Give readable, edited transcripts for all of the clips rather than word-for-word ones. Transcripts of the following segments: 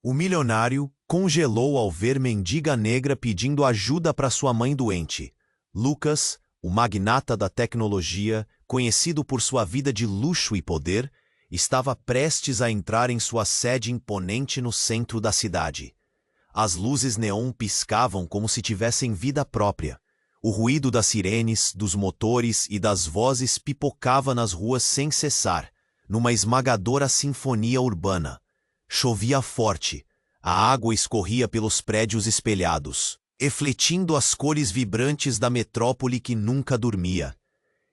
O milionário congelou ao ver mendiga negra pedindo ajuda para sua mãe doente. Lucas, o magnata da tecnologia, conhecido por sua vida de luxo e poder, estava prestes a entrar em sua sede imponente no centro da cidade. As luzes neon piscavam como se tivessem vida própria. O ruído das sirenes, dos motores e das vozes pipocava nas ruas sem cessar, numa esmagadora sinfonia urbana. Chovia forte. A água escorria pelos prédios espelhados, refletindo as cores vibrantes da metrópole que nunca dormia.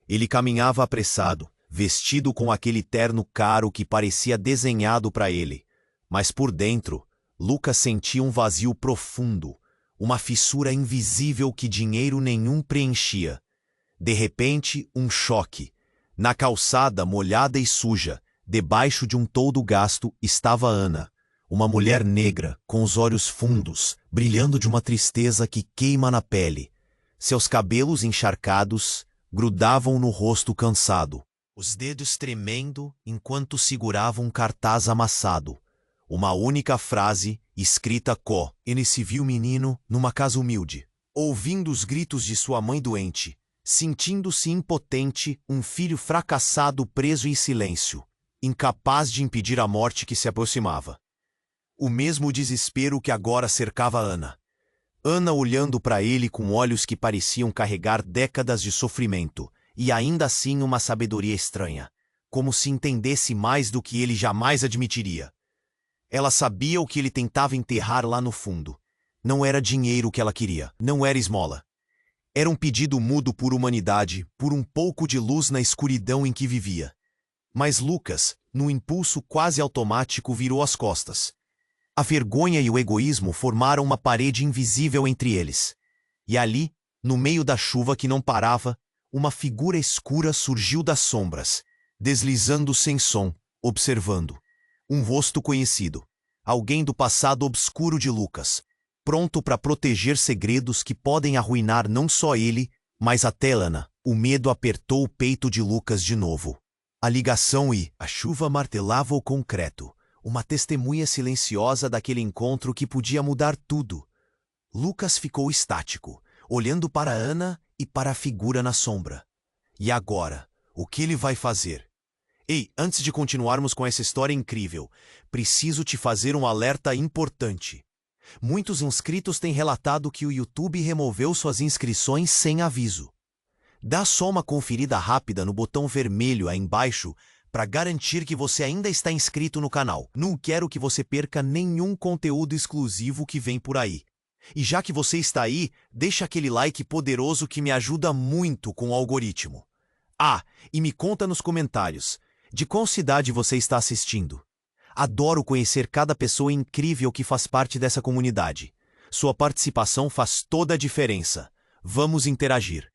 Ele caminhava apressado, vestido com aquele terno caro que parecia desenhado para ele. Mas por dentro, Lucas sentia um vazio profundo, uma fissura invisível que dinheiro nenhum preenchia. De repente, um choque. Na calçada molhada e suja, debaixo de um toldo gasto, estava Ana, uma mulher negra, com os olhos fundos, brilhando de uma tristeza que queima na pele. Seus cabelos encharcados grudavam no rosto cansado, os dedos tremendo enquanto segurava um cartaz amassado. Uma única frase, escrita co. Ele se viu menino numa casa humilde, ouvindo os gritos de sua mãe doente, sentindo-se impotente, um filho fracassado preso em silêncio, incapaz de impedir a morte que se aproximava. O mesmo desespero que agora cercava Ana. Ana olhando para ele com olhos que pareciam carregar décadas de sofrimento, e ainda assim uma sabedoria estranha, como se entendesse mais do que ele jamais admitiria. Ela sabia o que ele tentava enterrar lá no fundo. Não era dinheiro que ela queria, não era esmola. Era um pedido mudo por humanidade, por um pouco de luz na escuridão em que vivia. Mas Lucas, num impulso quase automático, virou as costas. A vergonha e o egoísmo formaram uma parede invisível entre eles. E ali, no meio da chuva que não parava, uma figura escura surgiu das sombras, deslizando sem som, observando. Um rosto conhecido. Alguém do passado obscuro de Lucas, pronto para proteger segredos que podem arruinar não só ele, mas até Ana. O medo apertou o peito de Lucas de novo. A ligação e a chuva martelava o concreto. Uma testemunha silenciosa daquele encontro que podia mudar tudo. Lucas ficou estático, olhando para Ana e para a figura na sombra. E agora? O que ele vai fazer? Ei, antes de continuarmos com essa história incrível, preciso te fazer um alerta importante. Muitos inscritos têm relatado que o YouTube removeu suas inscrições sem aviso. Dá só uma conferida rápida no botão vermelho aí embaixo para garantir que você ainda está inscrito no canal. Não quero que você perca nenhum conteúdo exclusivo que vem por aí. E já que você está aí, deixa aquele like poderoso que me ajuda muito com o algoritmo. Ah, e me conta nos comentários, de qual cidade você está assistindo? Adoro conhecer cada pessoa incrível que faz parte dessa comunidade. Sua participação faz toda a diferença. Vamos interagir.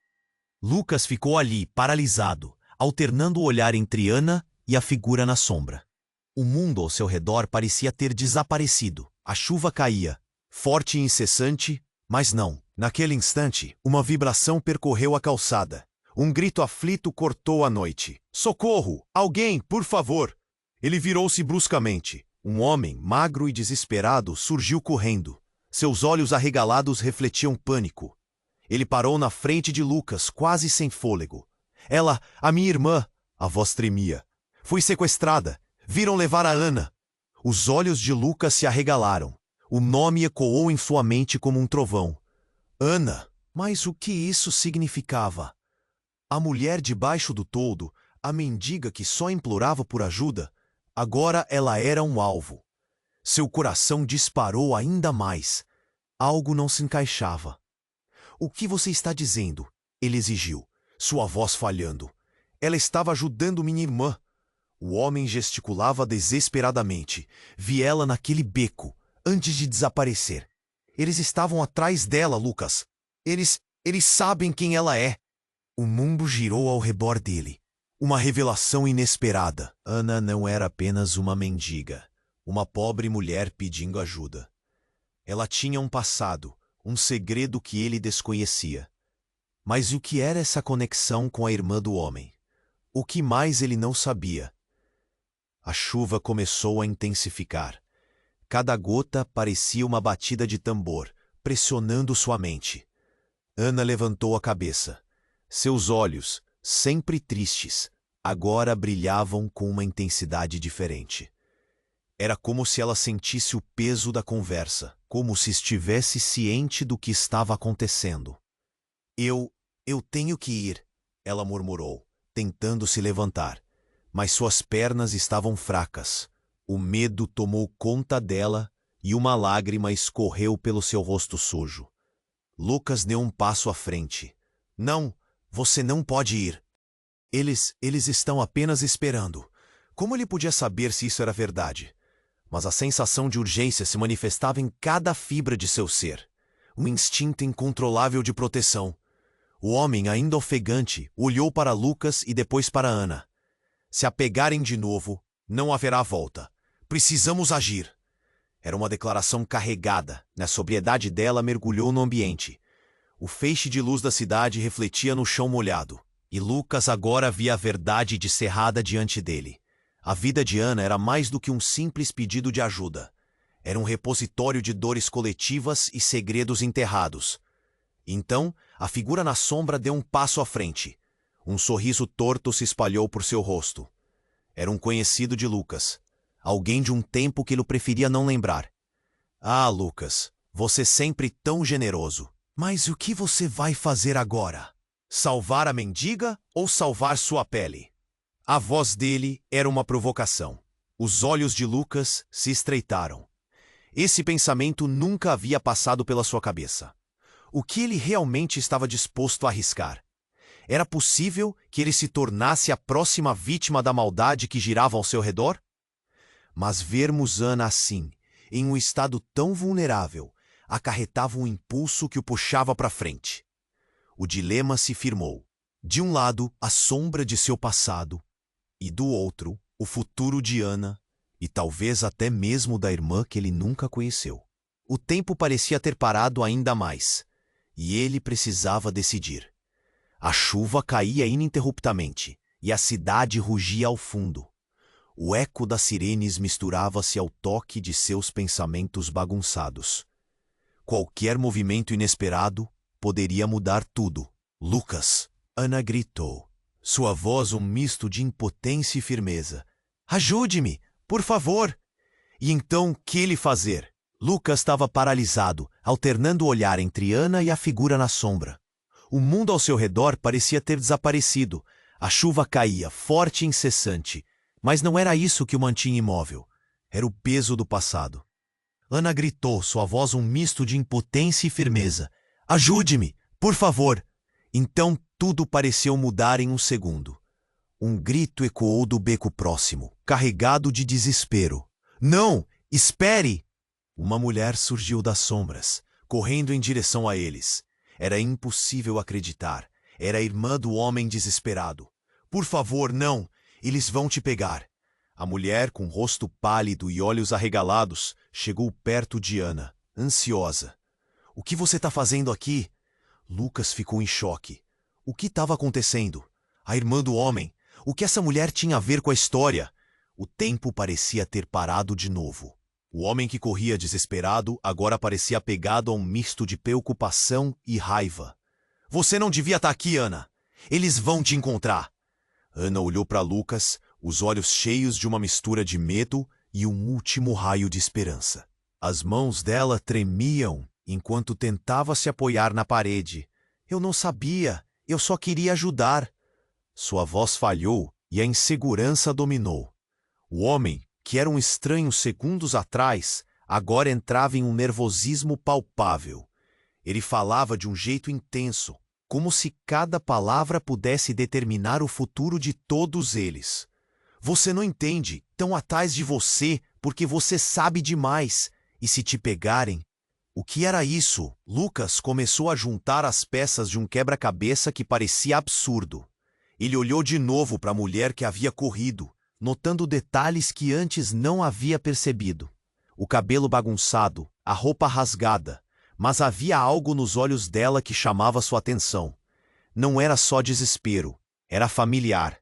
Lucas ficou ali, paralisado, alternando o olhar entre Ana e a figura na sombra. O mundo ao seu redor parecia ter desaparecido. A chuva caía, forte e incessante, mas não. Naquele instante, uma vibração percorreu a calçada. Um grito aflito cortou a noite. Socorro! Alguém, por favor! Ele virou-se bruscamente. Um homem, magro e desesperado, surgiu correndo. Seus olhos arregalados refletiam pânico. Ele parou na frente de Lucas, quase sem fôlego. Ela, a minha irmã, a voz tremia. Fui sequestrada. Viram levar a Ana. Os olhos de Lucas se arregalaram. O nome ecoou em sua mente como um trovão. Ana! Mas o que isso significava? A mulher debaixo do toldo, a mendiga que só implorava por ajuda, agora ela era um alvo. Seu coração disparou ainda mais. Algo não se encaixava. O que você está dizendo? Ele exigiu, sua voz falhando. Ela estava ajudando minha irmã. O homem gesticulava desesperadamente. Vi ela naquele beco, antes de desaparecer. Eles estavam atrás dela, Lucas. Eles sabem quem ela é. O mundo girou ao redor dele. Uma revelação inesperada. Ana não era apenas uma mendiga, uma pobre mulher pedindo ajuda. Ela tinha um passado, um segredo que ele desconhecia. Mas o que era essa conexão com a irmã do homem? O que mais ele não sabia? A chuva começou a intensificar. Cada gota parecia uma batida de tambor, pressionando sua mente. Ana levantou a cabeça. Seus olhos, sempre tristes, agora brilhavam com uma intensidade diferente. Era como se ela sentisse o peso da conversa, como se estivesse ciente do que estava acontecendo. Eu tenho que ir, ela murmurou, tentando se levantar, mas suas pernas estavam fracas. O medo tomou conta dela e uma lágrima escorreu pelo seu rosto sujo. Lucas deu um passo à frente. Não, você não pode ir. Eles estão apenas esperando. Como ele podia saber se isso era verdade? Mas a sensação de urgência se manifestava em cada fibra de seu ser. Um instinto incontrolável de proteção. O homem, ainda ofegante, olhou para Lucas e depois para Ana. Se a pegarem de novo, não haverá volta. Precisamos agir. Era uma declaração carregada. A sobriedade dela mergulhou no ambiente. O feixe de luz da cidade refletia no chão molhado. E Lucas agora via a verdade descerrada diante dele. A vida de Ana era mais do que um simples pedido de ajuda. Era um repositório de dores coletivas e segredos enterrados. Então, a figura na sombra deu um passo à frente. Um sorriso torto se espalhou por seu rosto. Era um conhecido de Lucas. Alguém de um tempo que ele preferia não lembrar. Ah, Lucas, você sempre tão generoso. Mas o que você vai fazer agora? Salvar a mendiga ou salvar sua pele? A voz dele era uma provocação. Os olhos de Lucas se estreitaram. Esse pensamento nunca havia passado pela sua cabeça. O que ele realmente estava disposto a arriscar? Era possível que ele se tornasse a próxima vítima da maldade que girava ao seu redor? Mas vermos Ana assim, em um estado tão vulnerável, acarretava um impulso que o puxava para frente. O dilema se firmou. De um lado, a sombra de seu passado, e do outro, o futuro de Ana, e talvez até mesmo da irmã que ele nunca conheceu. O tempo parecia ter parado ainda mais, e ele precisava decidir. A chuva caía ininterruptamente, e a cidade rugia ao fundo. O eco das sirenes misturava-se ao toque de seus pensamentos bagunçados. Qualquer movimento inesperado poderia mudar tudo. Lucas! Ana gritou. Sua voz um misto de impotência e firmeza. Ajude-me, por favor! E então, o que ele fazer? Lucas estava paralisado, alternando o olhar entre Ana e a figura na sombra. O mundo ao seu redor parecia ter desaparecido. A chuva caía, forte e incessante. Mas não era isso que o mantinha imóvel. Era o peso do passado. Ana gritou, sua voz um misto de impotência e firmeza. Ajude-me, por favor! Então tudo pareceu mudar em um segundo. Um grito ecoou do beco próximo, carregado de desespero. Não! Espere! Uma mulher surgiu das sombras, correndo em direção a eles. Era impossível acreditar. Era a irmã do homem desesperado. Por favor, não! Eles vão te pegar! A mulher, com rosto pálido e olhos arregalados, chegou perto de Ana, ansiosa. O que você está fazendo aqui? Lucas ficou em choque. O que estava acontecendo? A irmã do homem? O que essa mulher tinha a ver com a história? O tempo parecia ter parado de novo. O homem que corria desesperado agora parecia apegado a um misto de preocupação e raiva. Você não devia estar aqui, Ana. Eles vão te encontrar. Ana olhou para Lucas, os olhos cheios de uma mistura de medo e um último raio de esperança. As mãos dela tremiam enquanto tentava se apoiar na parede. Eu não sabia, eu só queria ajudar. Sua voz falhou e a insegurança dominou. O homem, que era um estranho segundos atrás, agora entrava em um nervosismo palpável. Ele falava de um jeito intenso, como se cada palavra pudesse determinar o futuro de todos eles. Você não entende, estão atrás de você porque você sabe demais, e se te pegarem... O que era isso? Lucas começou a juntar as peças de um quebra-cabeça que parecia absurdo. Ele olhou de novo para a mulher que havia corrido, notando detalhes que antes não havia percebido. O cabelo bagunçado, a roupa rasgada, mas havia algo nos olhos dela que chamava sua atenção. Não era só desespero, era familiar.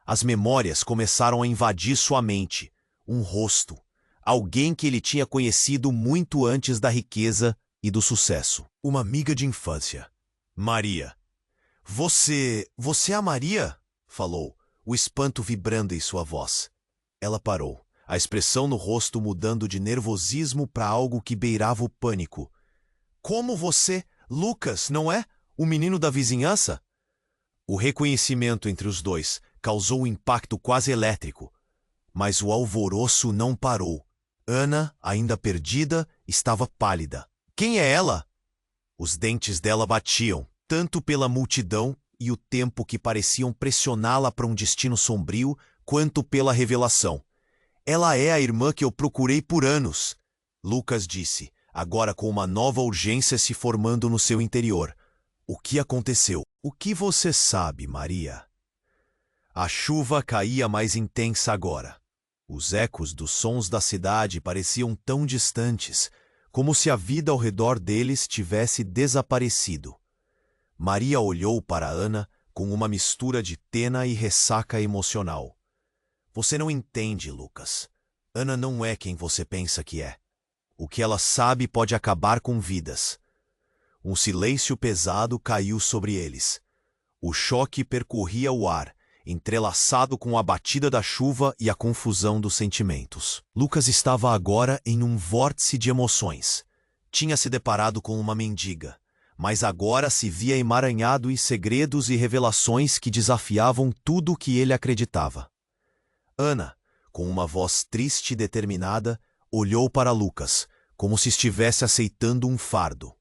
As memórias começaram a invadir sua mente. Um rosto, alguém que ele tinha conhecido muito antes da riqueza e do sucesso. Uma amiga de infância. Maria. Você é a Maria? Falou, o espanto vibrando em sua voz. Ela parou, a expressão no rosto mudando de nervosismo para algo que beirava o pânico. Como você? Lucas, não é? O menino da vizinhança? O reconhecimento entre os dois causou um impacto quase elétrico. Mas o alvoroço não parou. Ana, ainda perdida, estava pálida. Quem é ela? Os dentes dela batiam, tanto pela multidão e o tempo que pareciam pressioná-la para um destino sombrio, quanto pela revelação. Ela é a irmã que eu procurei por anos, Lucas disse, agora com uma nova urgência se formando no seu interior. O que aconteceu? O que você sabe, Maria? A chuva caía mais intensa agora. Os ecos dos sons da cidade pareciam tão distantes, como se a vida ao redor deles tivesse desaparecido. Maria olhou para Ana com uma mistura de pena e ressaca emocional. Você não entende, Lucas. Ana não é quem você pensa que é. O que ela sabe pode acabar com vidas. Um silêncio pesado caiu sobre eles. O choque percorria o ar, entrelaçado com a batida da chuva e a confusão dos sentimentos. Lucas estava agora em um vórtice de emoções. Tinha se deparado com uma mendiga, mas agora se via emaranhado em segredos e revelações que desafiavam tudo o que ele acreditava. Ana, com uma voz triste e determinada, olhou para Lucas, como se estivesse aceitando um fardo.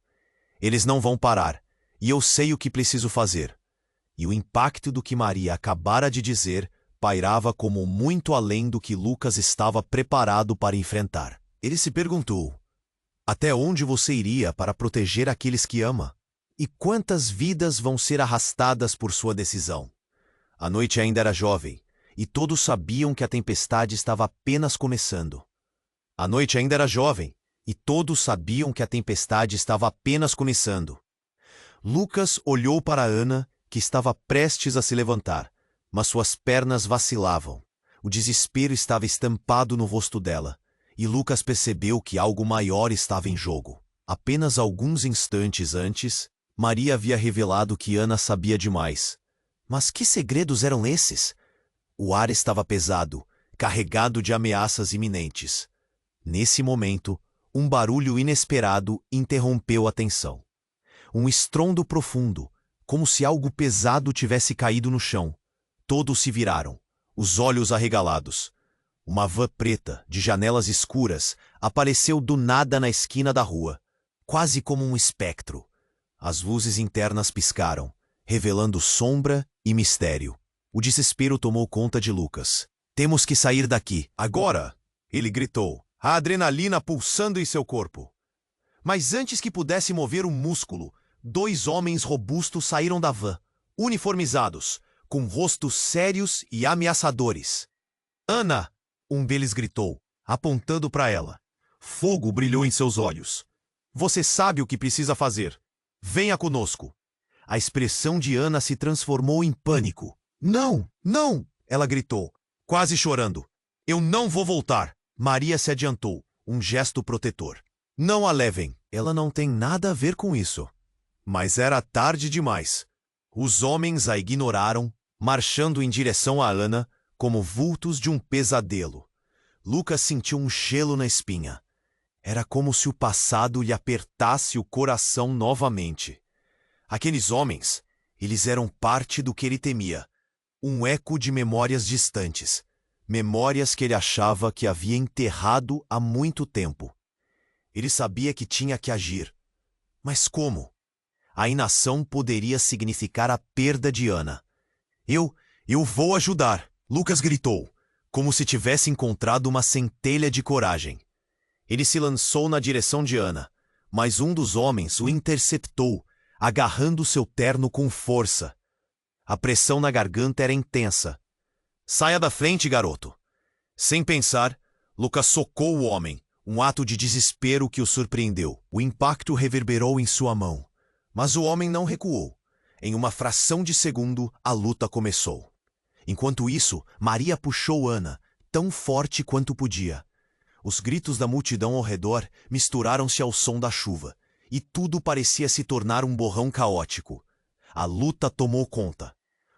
Eles não vão parar, e eu sei o que preciso fazer. E o impacto do que Maria acabara de dizer pairava como muito além do que Lucas estava preparado para enfrentar. Ele se perguntou: até onde você iria para proteger aqueles que ama? E quantas vidas vão ser arrastadas por sua decisão? A noite ainda era jovem, e todos sabiam que a tempestade estava apenas começando. A noite ainda era jovem, e todos sabiam que a tempestade estava apenas começando. Lucas olhou para Ana, que estava prestes a se levantar, mas suas pernas vacilavam. O desespero estava estampado no rosto dela, e Lucas percebeu que algo maior estava em jogo. Apenas alguns instantes antes, Maria havia revelado que Ana sabia demais. Mas que segredos eram esses? O ar estava pesado, carregado de ameaças iminentes. Nesse momento, um barulho inesperado interrompeu a tensão. Um estrondo profundo, como se algo pesado tivesse caído no chão. Todos se viraram, os olhos arregalados. Uma van preta, de janelas escuras, apareceu do nada na esquina da rua, quase como um espectro. As luzes internas piscaram, revelando sombra e mistério. O desespero tomou conta de Lucas. Temos que sair daqui, agora! Ele gritou, a adrenalina pulsando em seu corpo. Mas antes que pudesse mover um músculo, 2 homens robustos saíram da van, uniformizados, com rostos sérios e ameaçadores. Ana! Um deles gritou, apontando para ela. Fogo brilhou em seus olhos. Você sabe o que precisa fazer. Venha conosco. A expressão de Ana se transformou em pânico. Não, não! Ela gritou, quase chorando. Eu não vou voltar. Maria se adiantou, um gesto protetor. Não a levem. Ela não tem nada a ver com isso. Mas era tarde demais. Os homens a ignoraram, marchando em direção a Ana, como vultos de um pesadelo. Lucas sentiu um gelo na espinha. Era como se o passado lhe apertasse o coração novamente. Aqueles homens, eles eram parte do que ele temia. Um eco de memórias distantes. Memórias que ele achava que havia enterrado há muito tempo. Ele sabia que tinha que agir. Mas como? A inação poderia significar a perda de Ana. Eu vou ajudar, Lucas gritou, como se tivesse encontrado uma centelha de coragem. Ele se lançou na direção de Ana, mas um dos homens o interceptou, agarrando seu terno com força. A pressão na garganta era intensa. Saia da frente, garoto. Sem pensar, Lucas socou o homem, um ato de desespero que o surpreendeu. O impacto reverberou em sua mão, mas o homem não recuou. Em uma fração de segundo, a luta começou. Enquanto isso, Maria puxou Ana, tão forte quanto podia. Os gritos da multidão ao redor misturaram-se ao som da chuva, e tudo parecia se tornar um borrão caótico. A luta tomou conta.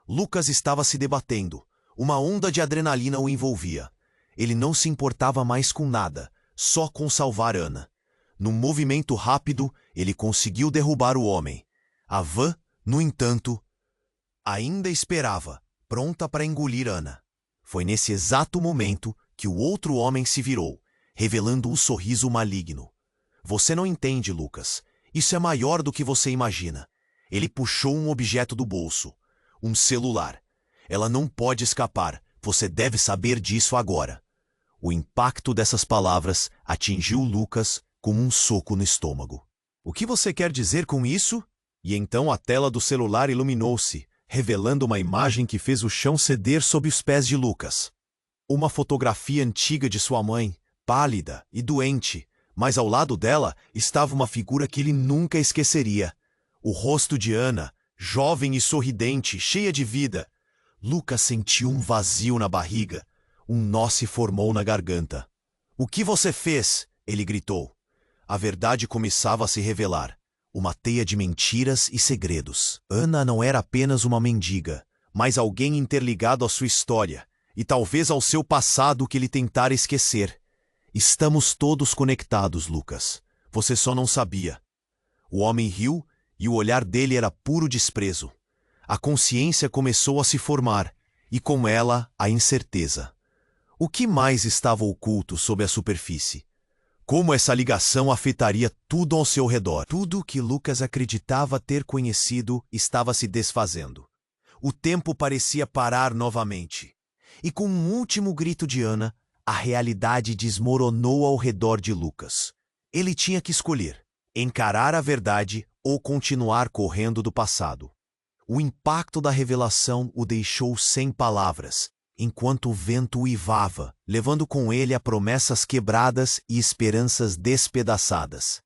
Lucas estava se debatendo. Uma onda de adrenalina o envolvia. Ele não se importava mais com nada, só com salvar Ana. Num movimento rápido, ele conseguiu derrubar o homem. A van, no entanto, ainda esperava, pronta para engolir Ana. Foi nesse exato momento que o outro homem se virou, revelando um sorriso maligno. Você não entende, Lucas. Isso é maior do que você imagina. Ele puxou um objeto do bolso. Um celular. Ela não pode escapar. Você deve saber disso agora. O impacto dessas palavras atingiu Lucas como um soco no estômago. O que você quer dizer com isso? E então a tela do celular iluminou-se, revelando uma imagem que fez o chão ceder sob os pés de Lucas. Uma fotografia antiga de sua mãe, pálida e doente, mas ao lado dela estava uma figura que ele nunca esqueceria. O rosto de Ana, jovem e sorridente, cheia de vida. Lucas sentiu um vazio na barriga. Um nó se formou na garganta. "O que você fez?" ele gritou. A verdade começava a se revelar. Uma teia de mentiras e segredos. Ana não era apenas uma mendiga, mas alguém interligado à sua história, e talvez ao seu passado que ele tentara esquecer. Estamos todos conectados, Lucas. Você só não sabia. O homem riu, e o olhar dele era puro desprezo. A consciência começou a se formar, e com ela a incerteza. O que mais estava oculto sob a superfície? Como essa ligação afetaria tudo ao seu redor? Tudo que Lucas acreditava ter conhecido estava se desfazendo. O tempo parecia parar novamente. E com um último grito de Ana, a realidade desmoronou ao redor de Lucas. Ele tinha que escolher: encarar a verdade ou continuar correndo do passado. O impacto da revelação o deixou sem palavras, enquanto o vento uivava, levando com ele a promessas quebradas e esperanças despedaçadas.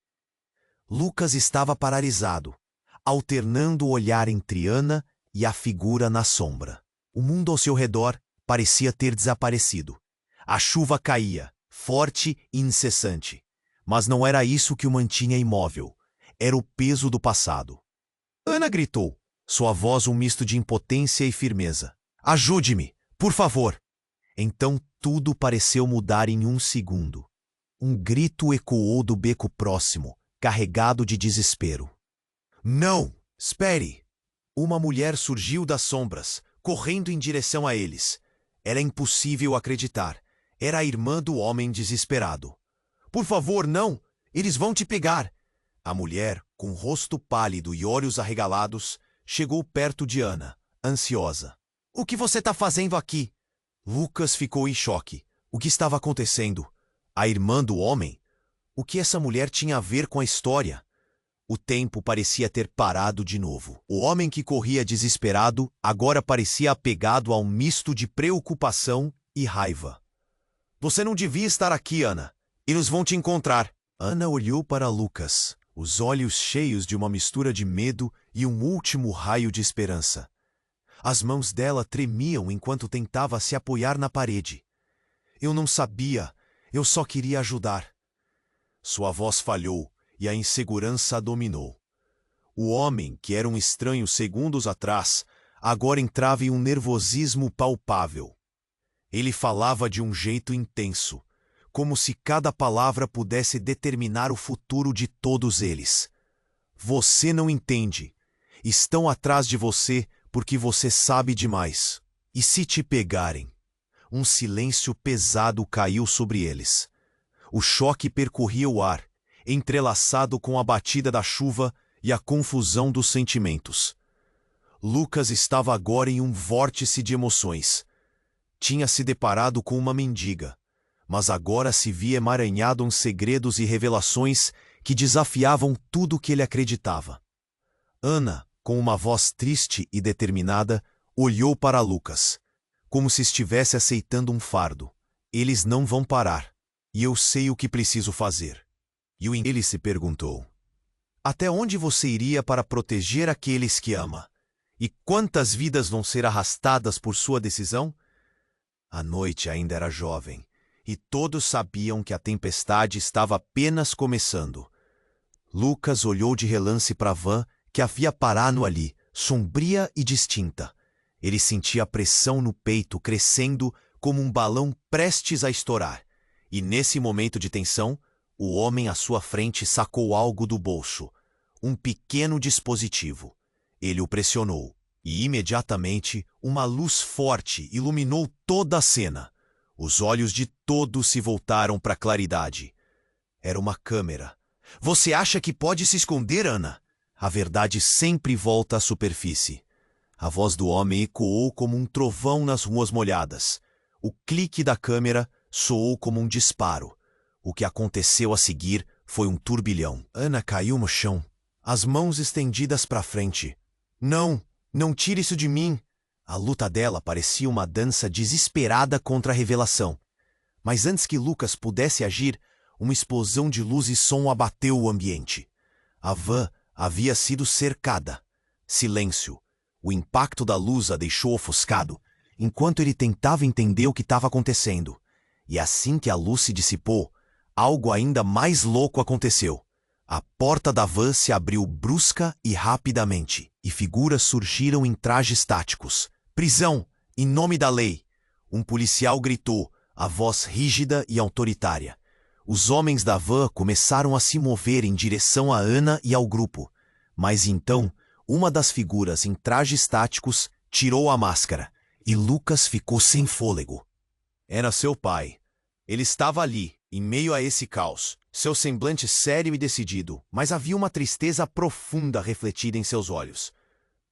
Lucas estava paralisado, alternando o olhar entre Ana e a figura na sombra. O mundo ao seu redor parecia ter desaparecido. A chuva caía, forte e incessante. Mas não era isso que o mantinha imóvel. Era o peso do passado. Ana gritou, sua voz um misto de impotência e firmeza. "Ajude-me, por favor!" Então tudo pareceu mudar em um segundo. Um grito ecoou do beco próximo, carregado de desespero. "Não! Espere!" Uma mulher surgiu das sombras, correndo em direção a eles. Era impossível acreditar. Era a irmã do homem desesperado. "Por favor, não! Eles vão te pegar!" A mulher, com rosto pálido e olhos arregalados, chegou perto de Ana, ansiosa. "O que você está fazendo aqui?" Lucas ficou em choque. O que estava acontecendo? A irmã do homem? O que essa mulher tinha a ver com a história? O tempo parecia ter parado de novo. O homem que corria desesperado agora parecia apegado a um misto de preocupação e raiva. "Você não devia estar aqui, Ana. Eles vão te encontrar." Ana olhou para Lucas, os olhos cheios de uma mistura de medo e um último raio de esperança. As mãos dela tremiam enquanto tentava se apoiar na parede. "Eu não sabia. Eu só queria ajudar." Sua voz falhou e a insegurança a dominou. O homem, que era um estranho segundos atrás, agora entrava em um nervosismo palpável. Ele falava de um jeito intenso, como se cada palavra pudesse determinar o futuro de todos eles. "Você não entende. Estão atrás de você porque você sabe demais. E se te pegarem?" Um silêncio pesado caiu sobre eles. O choque percorria o ar, entrelaçado com a batida da chuva e a confusão dos sentimentos. Lucas estava agora em um vórtice de emoções. Tinha se deparado com uma mendiga, mas agora se via emaranhado em segredos e revelações que desafiavam tudo o que ele acreditava. Ana, com uma voz triste e determinada, olhou para Lucas, como se estivesse aceitando um fardo. "Eles não vão parar, e eu sei o que preciso fazer." E ele se perguntou: "Até onde você iria para proteger aqueles que ama? E quantas vidas vão ser arrastadas por sua decisão?" A noite ainda era jovem, e todos sabiam que a tempestade estava apenas começando. Lucas olhou de relance para a van que havia parado ali, sombria e distinta. Ele sentia a pressão no peito crescendo como um balão prestes a estourar. E nesse momento de tensão, o homem à sua frente sacou algo do bolso. Um pequeno dispositivo. Ele o pressionou, e imediatamente uma luz forte iluminou toda a cena. Os olhos de todos se voltaram para a claridade. Era uma câmera. Você acha que pode se esconder, Ana? A verdade sempre volta à superfície. A voz do homem ecoou como um trovão nas ruas molhadas. O clique da câmera soou como um disparo. O que aconteceu a seguir foi um turbilhão. Ana caiu no chão, as mãos estendidas para frente. Não, não tire isso de mim! A luta dela parecia uma dança desesperada contra a revelação. Mas antes que Lucas pudesse agir, uma explosão de luz e som abateu o ambiente. A van havia sido cercada. Silêncio. O impacto da luz a deixou ofuscado, enquanto ele tentava entender o que estava acontecendo. E assim que a luz se dissipou, algo ainda mais louco aconteceu. A porta da van se abriu brusca e rapidamente, e figuras surgiram em trajes táticos. Prisão, em nome da lei! Um policial gritou, a voz rígida e autoritária. Os homens da van começaram a se mover em direção a Ana e ao grupo. Mas então, uma das figuras em trajes táticos tirou a máscara, e Lucas ficou sem fôlego. Era seu pai. Ele estava ali, em meio a esse caos, seu semblante sério e decidido, mas havia uma tristeza profunda refletida em seus olhos.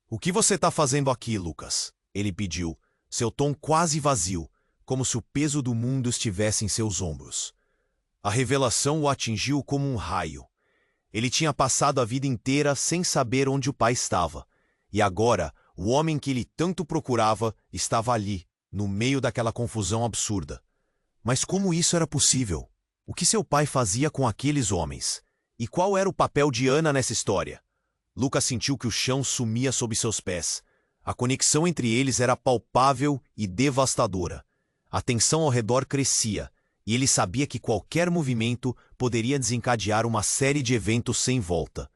O que você está fazendo aqui, Lucas? Ele pediu, seu tom quase vazio, como se o peso do mundo estivesse em seus ombros. A revelação o atingiu como um raio. Ele tinha passado a vida inteira sem saber onde o pai estava, e agora o homem que ele tanto procurava estava ali, no meio daquela confusão absurda. Mas como isso era possível? O que seu pai fazia com aqueles homens? E qual era o papel de Ana nessa história? Lucas sentiu que o chão sumia sob seus pés. A conexão entre eles era palpável e devastadora. A tensão ao redor crescia, e ele sabia que qualquer movimento poderia desencadear uma série de eventos sem volta.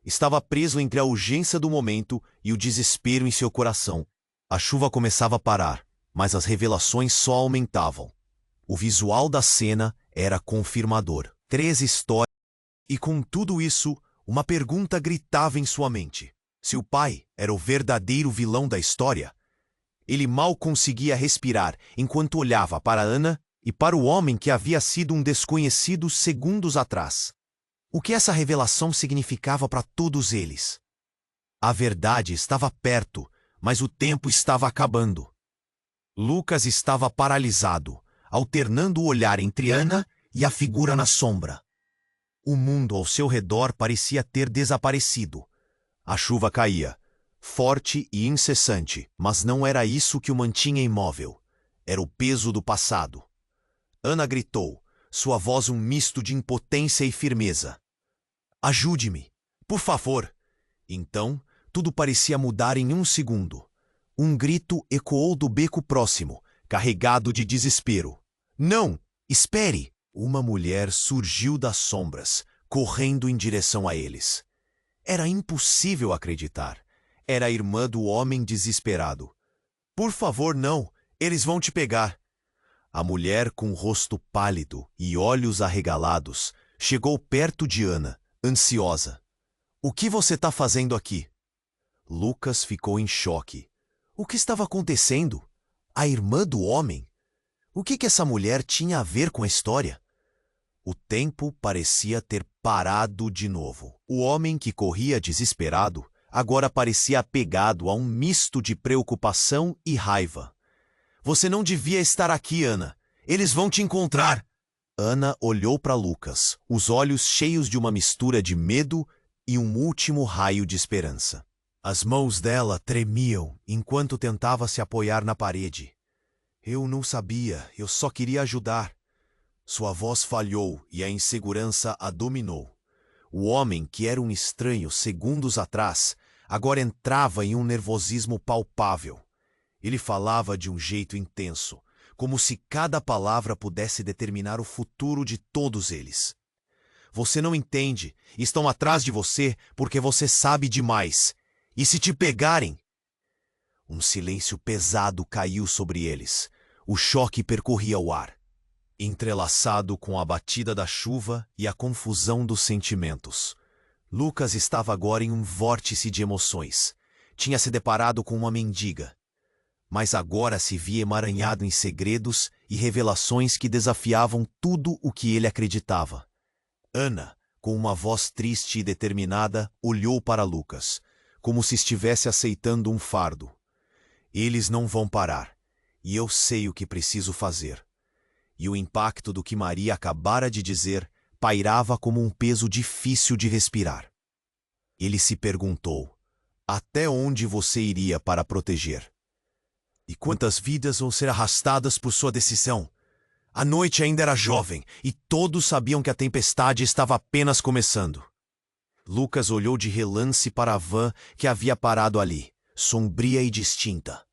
Estava preso entre a urgência do momento e o desespero em seu coração. A chuva começava a parar, mas as revelações só aumentavam. O visual da cena era confirmador. 3 histórias. E com tudo isso, uma pergunta gritava em sua mente. Se o pai era o verdadeiro vilão da história? Ele mal conseguia respirar enquanto olhava para Ana e para o homem que havia sido um desconhecido segundos atrás. O que essa revelação significava para todos eles? A verdade estava perto, mas o tempo estava acabando. Lucas estava paralisado, alternando o olhar entre Ana e a figura na sombra. O mundo ao seu redor parecia ter desaparecido. A chuva caía, forte e incessante, mas não era isso que o mantinha imóvel. Era o peso do passado. Ana gritou, sua voz um misto de impotência e firmeza. Ajude-me, por favor. Então, tudo parecia mudar em um segundo. Um grito ecoou do beco próximo, carregado de desespero. Não, espere! Uma mulher surgiu das sombras, correndo em direção a eles. Era impossível acreditar. Era a irmã do homem desesperado. Por favor, não! Eles vão te pegar! A mulher, com o rosto pálido e olhos arregalados, chegou perto de Ana, ansiosa. O que você está fazendo aqui? Lucas ficou em choque. O que estava acontecendo? A irmã do homem? O que essa mulher tinha a ver com a história? O tempo parecia ter parado de novo. O homem que corria desesperado agora parecia apegado a um misto de preocupação e raiva. Você não devia estar aqui, Ana. Eles vão te encontrar. Ana olhou para Lucas, os olhos cheios de uma mistura de medo e um último raio de esperança. As mãos dela tremiam enquanto tentava se apoiar na parede. Eu não sabia, eu só queria ajudar. Sua voz falhou e a insegurança a dominou. O homem, que era um estranho segundos atrás, agora entrava em um nervosismo palpável. Ele falava de um jeito intenso, como se cada palavra pudesse determinar o futuro de todos eles. Você não entende, estão atrás de você porque você sabe demais. E se te pegarem? Um silêncio pesado caiu sobre eles. O choque percorria o ar, entrelaçado com a batida da chuva e a confusão dos sentimentos. Lucas estava agora em um vórtice de emoções. Tinha se deparado com uma mendiga, mas agora se via emaranhado em segredos e revelações que desafiavam tudo o que ele acreditava. Ana, com uma voz triste e determinada, olhou para Lucas, como se estivesse aceitando um fardo. Eles não vão parar, e eu sei o que preciso fazer. E o impacto do que Maria acabara de dizer pairava como um peso difícil de respirar. Ele se perguntou: até onde você iria para proteger? E quantas vidas vão ser arrastadas por sua decisão? A noite ainda era jovem, e todos sabiam que a tempestade estava apenas começando. Lucas olhou de relance para a van que havia parado ali, sombria e distinta.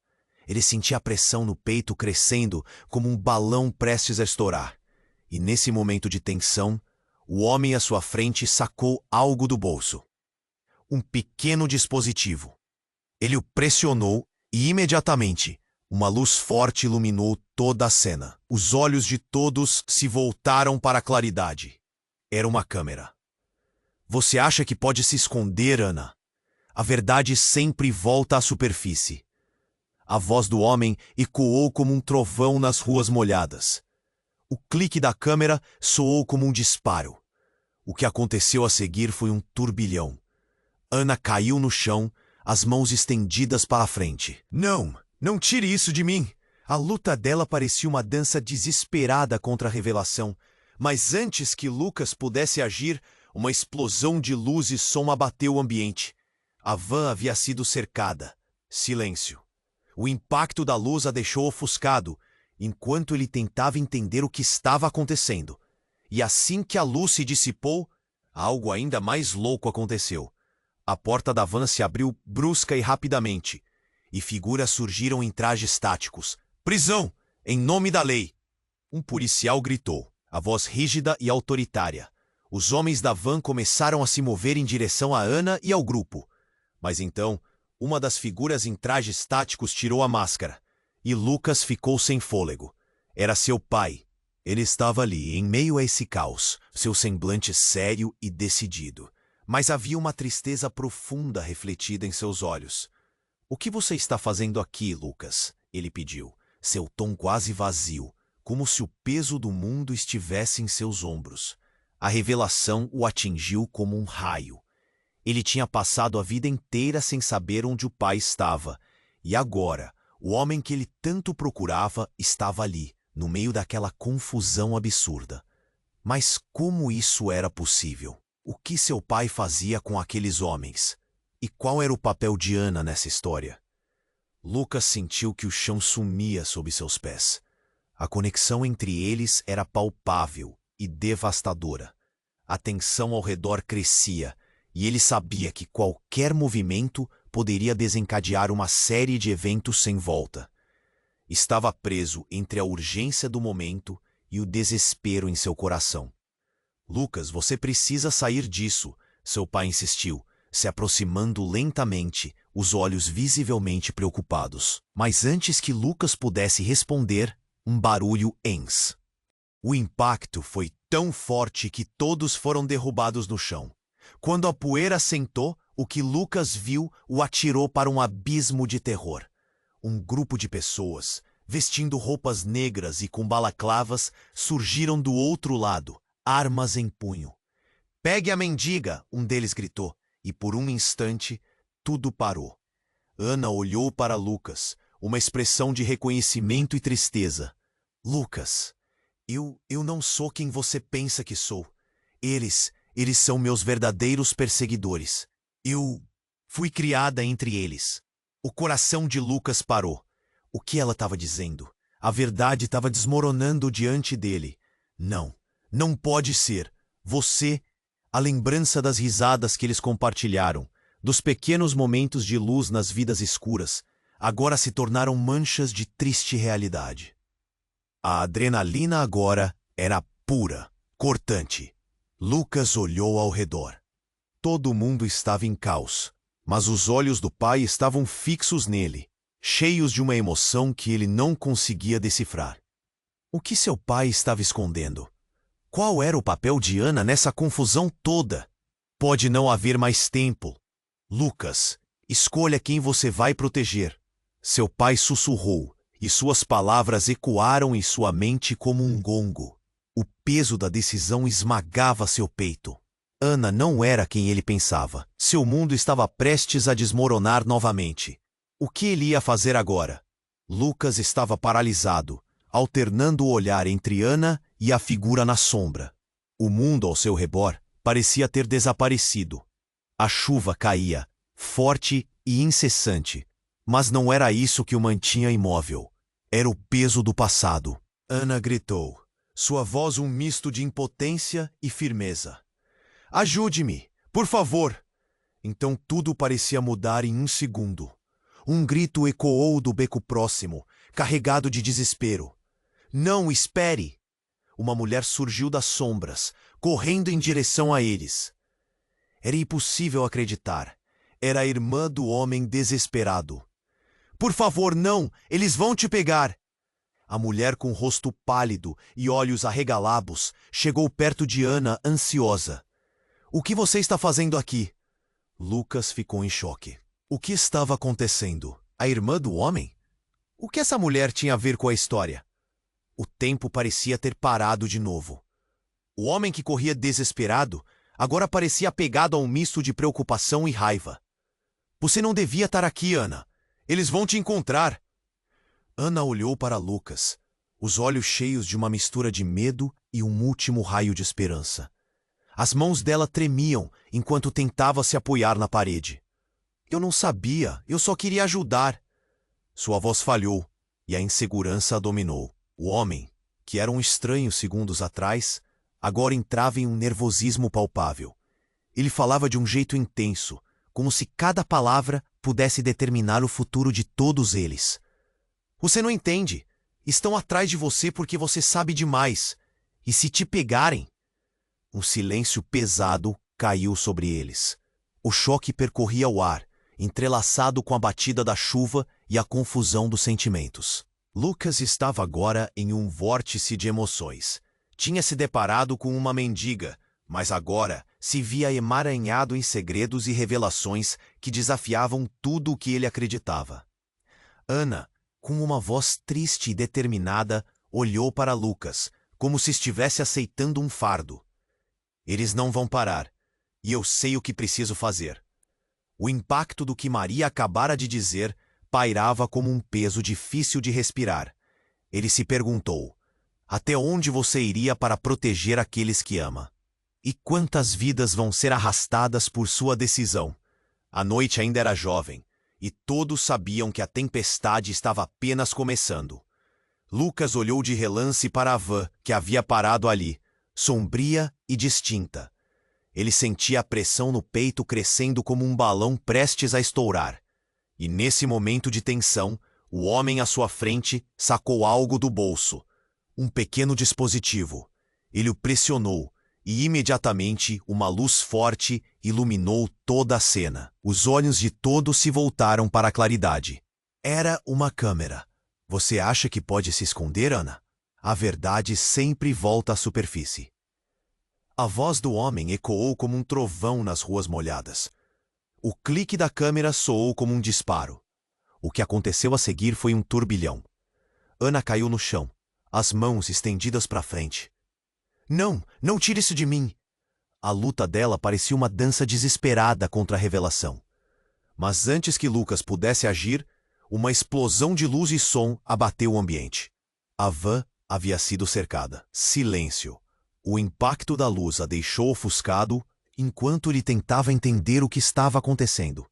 Ele sentia a pressão no peito crescendo como um balão prestes a estourar. E nesse momento de tensão, o homem à sua frente sacou algo do bolso. Um pequeno dispositivo. Ele o pressionou e imediatamente uma luz forte iluminou toda a cena. Os olhos de todos se voltaram para a claridade. Era uma câmera. Você acha que pode se esconder, Ana? A verdade sempre volta à superfície. A voz do homem ecoou como um trovão nas ruas molhadas. O clique da câmera soou como um disparo. O que aconteceu a seguir foi um turbilhão. Ana caiu no chão, as mãos estendidas para a frente. Não! Não tire isso de mim! A luta dela parecia uma dança desesperada contra a revelação, mas antes que Lucas pudesse agir, uma explosão de luz e som abateu o ambiente. A van havia sido cercada. Silêncio. O impacto da luz a deixou ofuscado, enquanto ele tentava entender o que estava acontecendo. E assim que a luz se dissipou, algo ainda mais louco aconteceu. A porta da van se abriu brusca e rapidamente, e figuras surgiram em trajes táticos. Prisão! Em nome da lei! Um policial gritou, a voz rígida e autoritária. Os homens da van começaram a se mover em direção a Ana e ao grupo. Mas então, uma das figuras em trajes táticos tirou a máscara, e Lucas ficou sem fôlego. Era seu pai. Ele estava ali, em meio a esse caos, seu semblante sério e decidido. Mas havia uma tristeza profunda refletida em seus olhos. O que você está fazendo aqui, Lucas? Ele pediu, seu tom quase vazio, como se o peso do mundo estivesse em seus ombros. A revelação o atingiu como um raio. Ele tinha passado a vida inteira sem saber onde o pai estava, e agora, o homem que ele tanto procurava estava ali, no meio daquela confusão absurda. Mas como isso era possível? O que seu pai fazia com aqueles homens? E qual era o papel de Ana nessa história? Lucas sentiu que o chão sumia sob seus pés. A conexão entre eles era palpável e devastadora. A tensão ao redor crescia, e ele sabia que qualquer movimento poderia desencadear uma série de eventos sem volta. Estava preso entre a urgência do momento e o desespero em seu coração. Lucas, você precisa sair disso, seu pai insistiu, se aproximando lentamente, os olhos visivelmente preocupados. Mas antes que Lucas pudesse responder, um barulho ens. O impacto foi tão forte que todos foram derrubados no chão. Quando a poeira assentou, o que Lucas viu o atirou para um abismo de terror. Um grupo de pessoas, vestindo roupas negras e com balaclavas, surgiram do outro lado, armas em punho. Pegue a mendiga, um deles gritou, e por um instante, tudo parou. Ana olhou para Lucas, uma expressão de reconhecimento e tristeza. Lucas, eu não sou quem você pensa que sou. Eles são meus verdadeiros perseguidores. Eu fui criada entre eles. O coração de Lucas parou. O que ela estava dizendo? A verdade estava desmoronando diante dele. Não, não pode ser. Você... A lembrança das risadas que eles compartilharam, dos pequenos momentos de luz nas vidas escuras, agora se tornaram manchas de triste realidade. A adrenalina agora era pura, cortante. Lucas olhou ao redor. Todo mundo estava em caos, mas os olhos do pai estavam fixos nele, cheios de uma emoção que ele não conseguia decifrar. O que seu pai estava escondendo? Qual era o papel de Ana nessa confusão toda? Pode não haver mais tempo. Lucas, escolha quem você vai proteger. Seu pai sussurrou, e suas palavras ecoaram em sua mente como um gongo. O peso da decisão esmagava seu peito. Ana não era quem ele pensava. Seu mundo estava prestes a desmoronar novamente. O que ele ia fazer agora? Lucas estava paralisado, alternando o olhar entre Ana e a figura na sombra. O mundo ao seu redor parecia ter desaparecido. A chuva caía, forte e incessante, mas não era isso que o mantinha imóvel. Era o peso do passado. Ana gritou, sua voz um misto de impotência e firmeza. Ajude-me, por favor! Então tudo parecia mudar em um segundo. Um grito ecoou do beco próximo, carregado de desespero. Não, espere! Uma mulher surgiu das sombras, correndo em direção a eles. Era impossível acreditar. Era a irmã do homem desesperado. Por favor, não! Eles vão te pegar! A mulher com rosto pálido e olhos arregalados chegou perto de Ana, ansiosa. O que você está fazendo aqui? Lucas ficou em choque. O que estava acontecendo? A irmã do homem? O que essa mulher tinha a ver com a história? O tempo parecia ter parado de novo. O homem que corria desesperado agora parecia apegado a um misto de preocupação e raiva. Você não devia estar aqui, Ana. Eles vão te encontrar. Ana olhou para Lucas, os olhos cheios de uma mistura de medo e um último raio de esperança. As mãos dela tremiam enquanto tentava se apoiar na parede. Eu não sabia, eu só queria ajudar. Sua voz falhou e a insegurança a dominou. O homem, que era um estranho segundos atrás, agora entrava em um nervosismo palpável. Ele falava de um jeito intenso, como se cada palavra pudesse determinar o futuro de todos eles. Você não entende. Estão atrás de você porque você sabe demais. E se te pegarem... Um silêncio pesado caiu sobre eles. O choque percorria o ar, entrelaçado com a batida da chuva e a confusão dos sentimentos. Lucas estava agora em um vórtice de emoções. Tinha se deparado com uma mendiga, mas agora se via emaranhado em segredos e revelações que desafiavam tudo o que ele acreditava. Ana, com uma voz triste e determinada, olhou para Lucas, como se estivesse aceitando um fardo. Eles não vão parar, e eu sei o que preciso fazer. O impacto do que Maria acabara de dizer pairava como um peso difícil de respirar. Ele se perguntou, até onde você iria para proteger aqueles que ama? E quantas vidas vão ser arrastadas por sua decisão? A noite ainda era jovem, e todos sabiam que a tempestade estava apenas começando. Lucas olhou de relance para a van que havia parado ali, sombria e distinta. Ele sentia a pressão no peito crescendo como um balão prestes a estourar. E nesse momento de tensão, o homem à sua frente sacou algo do bolso. Um pequeno dispositivo. Ele o pressionou, e imediatamente uma luz forte iluminou toda a cena. Os olhos de todos se voltaram para a claridade. Era uma câmera. Você acha que pode se esconder, Ana? A verdade sempre volta à superfície. A voz do homem ecoou como um trovão nas ruas molhadas. O clique da câmera soou como um disparo. O que aconteceu a seguir foi um turbilhão. Ana caiu no chão, as mãos estendidas para frente. Não, não tire isso de mim! A luta dela parecia uma dança desesperada contra a revelação. Mas antes que Lucas pudesse agir, uma explosão de luz e som abateu o ambiente. A van havia sido cercada. Silêncio. O impacto da luz a deixou ofuscado enquanto ele tentava entender o que estava acontecendo.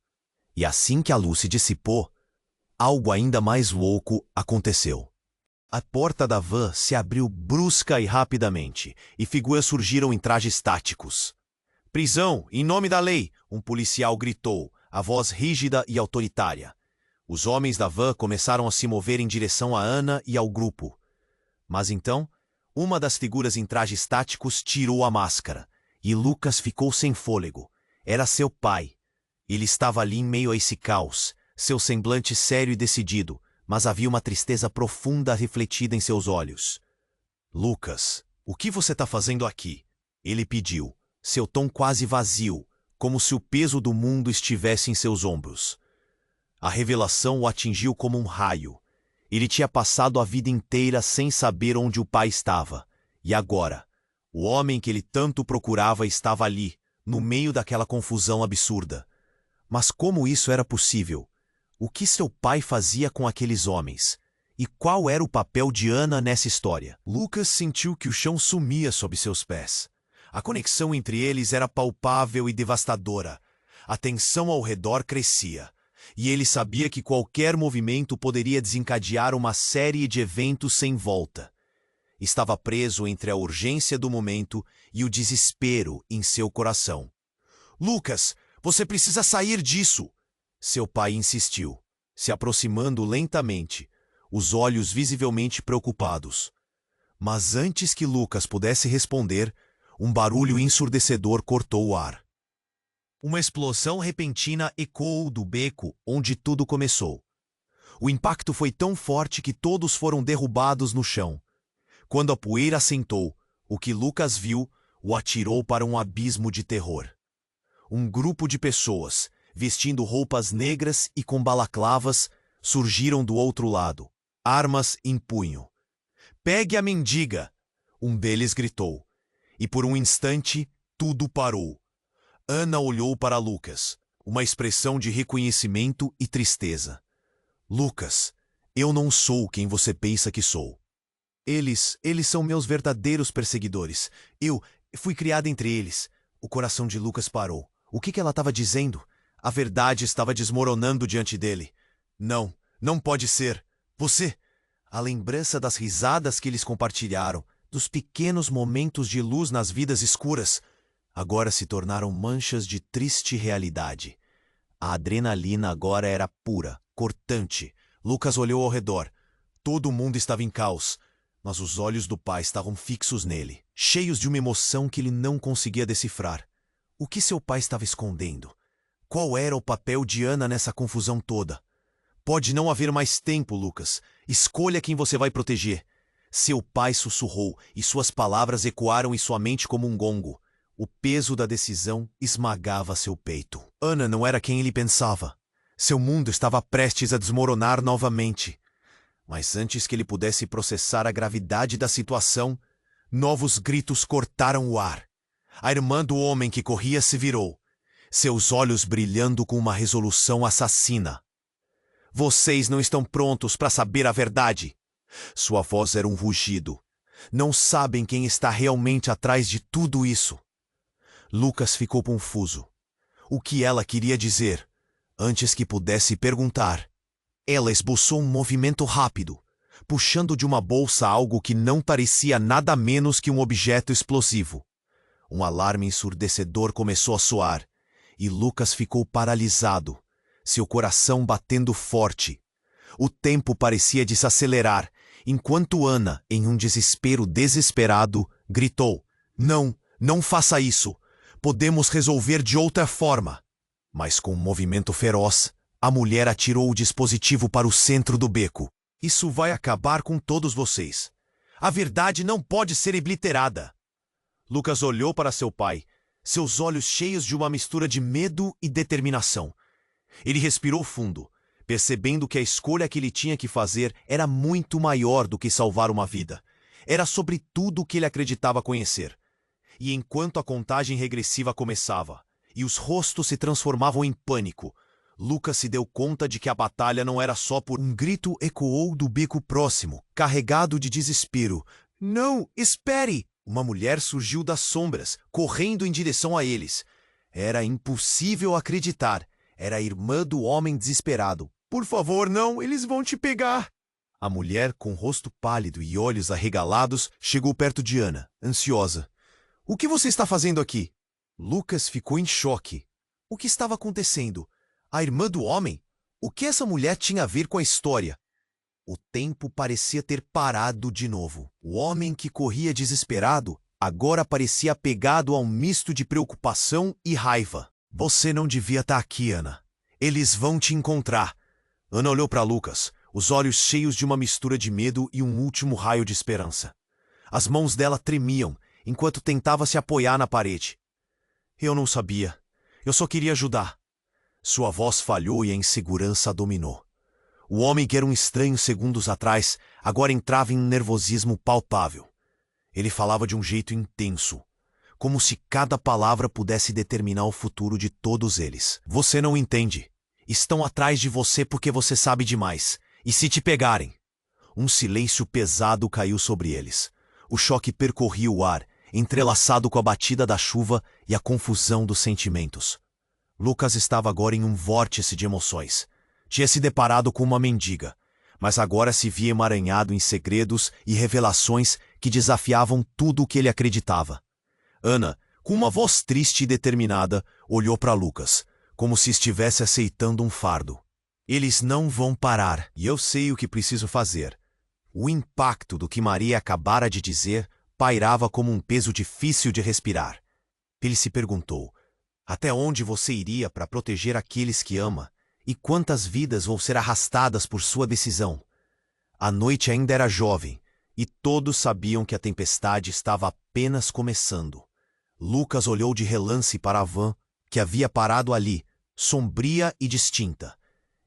E assim que a luz se dissipou, algo ainda mais louco aconteceu. A porta da van se abriu brusca e rapidamente, e figuras surgiram em trajes táticos. Prisão, em nome da lei! Um policial gritou, a voz rígida e autoritária. Os homens da van começaram a se mover em direção a Ana e ao grupo. Mas então, uma das figuras em trajes táticos tirou a máscara, e Lucas ficou sem fôlego. Era seu pai. Ele estava ali em meio a esse caos, seu semblante sério e decidido, mas havia uma tristeza profunda refletida em seus olhos. Lucas, o que você está fazendo aqui? Ele pediu, seu tom quase vazio, como se o peso do mundo estivesse em seus ombros. A revelação o atingiu como um raio. Ele tinha passado a vida inteira sem saber onde o pai estava. E agora, o homem que ele tanto procurava estava ali, no meio daquela confusão absurda. Mas como isso era possível? O que seu pai fazia com aqueles homens? E qual era o papel de Ana nessa história? Lucas sentiu que o chão sumia sob seus pés. A conexão entre eles era palpável e devastadora. A tensão ao redor crescia. E ele sabia que qualquer movimento poderia desencadear uma série de eventos sem volta. Estava preso entre a urgência do momento e o desespero em seu coração. Lucas, você precisa sair disso! Seu pai insistiu, se aproximando lentamente, os olhos visivelmente preocupados. Mas antes que Lucas pudesse responder, um barulho ensurdecedor cortou o ar. Uma explosão repentina ecoou do beco onde tudo começou. O impacto foi tão forte que todos foram derrubados no chão. Quando a poeira assentou, o que Lucas viu o atirou para um abismo de terror. Um grupo de pessoas, vestindo roupas negras e com balaclavas, surgiram do outro lado, armas em punho. "Pegue a mendiga!" um deles gritou. E por um instante, tudo parou. Ana olhou para Lucas, uma expressão de reconhecimento e tristeza. "Lucas, eu não sou quem você pensa que sou. Eles são meus verdadeiros perseguidores. Eu fui criada entre eles." O coração de Lucas parou. O que ela estava dizendo? A verdade estava desmoronando diante dele. Não, não pode ser. Você... A lembrança das risadas que eles compartilharam, dos pequenos momentos de luz nas vidas escuras, agora se tornaram manchas de triste realidade. A adrenalina agora era pura, cortante. Lucas olhou ao redor. Todo mundo estava em caos, mas os olhos do pai estavam fixos nele, cheios de uma emoção que ele não conseguia decifrar. O que seu pai estava escondendo? Qual era o papel de Ana nessa confusão toda? Pode não haver mais tempo, Lucas. Escolha quem você vai proteger. Seu pai sussurrou, e suas palavras ecoaram em sua mente como um gongo. O peso da decisão esmagava seu peito. Ana não era quem ele pensava. Seu mundo estava prestes a desmoronar novamente. Mas antes que ele pudesse processar a gravidade da situação, novos gritos cortaram o ar. A irmã do homem que corria se virou, seus olhos brilhando com uma resolução assassina. "Vocês não estão prontos para saber a verdade." Sua voz era um rugido. "Não sabem quem está realmente atrás de tudo isso." Lucas ficou confuso. O que ela queria dizer? Antes que pudesse perguntar, ela esboçou um movimento rápido, puxando de uma bolsa algo que não parecia nada menos que um objeto explosivo. Um alarme ensurdecedor começou a soar, e Lucas ficou paralisado, seu coração batendo forte. O tempo parecia desacelerar, enquanto Ana, em um desespero desesperado, gritou: "Não, não faça isso! Podemos resolver de outra forma." Mas com um movimento feroz, a mulher atirou o dispositivo para o centro do beco. "Isso vai acabar com todos vocês. A verdade não pode ser obliterada." Lucas olhou para seu pai, seus olhos cheios de uma mistura de medo e determinação. Ele respirou fundo, percebendo que a escolha que ele tinha que fazer era muito maior do que salvar uma vida. Era sobre tudo o que ele acreditava conhecer. E enquanto a contagem regressiva começava, e os rostos se transformavam em pânico, Lucas se deu conta de que a batalha não era só por... Um grito ecoou do beco próximo, carregado de desespero. "Não, espere!" Uma mulher surgiu das sombras, correndo em direção a eles. Era impossível acreditar. Era a irmã do homem desesperado. "Por favor, não, eles vão te pegar." A mulher, com rosto pálido e olhos arregalados, chegou perto de Ana, ansiosa. "O que você está fazendo aqui?" Lucas ficou em choque. O que estava acontecendo? A irmã do homem? O que essa mulher tinha a ver com a história? O tempo parecia ter parado de novo. O homem que corria desesperado agora parecia apegado a um misto de preocupação e raiva. Você não devia estar aqui, Ana. Eles vão te encontrar. Ana olhou para Lucas, os olhos cheios de uma mistura de medo e um último raio de esperança. As mãos dela tremiam enquanto tentava se apoiar na parede. Eu não sabia. Eu só queria ajudar. Sua voz falhou e a insegurança a dominou. O homem que era um estranho segundos atrás agora entrava em um nervosismo palpável. Ele falava de um jeito intenso, como se cada palavra pudesse determinar o futuro de todos eles. Você não entende. Estão atrás de você porque você sabe demais. E se te pegarem? Um silêncio pesado caiu sobre eles. O choque percorria o ar, entrelaçado com a batida da chuva e a confusão dos sentimentos. Lucas estava agora em um vórtice de emoções. Tinha se deparado com uma mendiga, mas agora se via emaranhado em segredos e revelações que desafiavam tudo o que ele acreditava. Ana, com uma voz triste e determinada, olhou para Lucas, como se estivesse aceitando um fardo. Eles não vão parar, e eu sei o que preciso fazer. O impacto do que Maria acabara de dizer pairava como um peso difícil de respirar. Ele se perguntou: até onde você iria para proteger aqueles que ama? E quantas vidas vão ser arrastadas por sua decisão? A noite ainda era jovem, e todos sabiam que a tempestade estava apenas começando. Lucas olhou de relance para a van, que havia parado ali, sombria e distinta.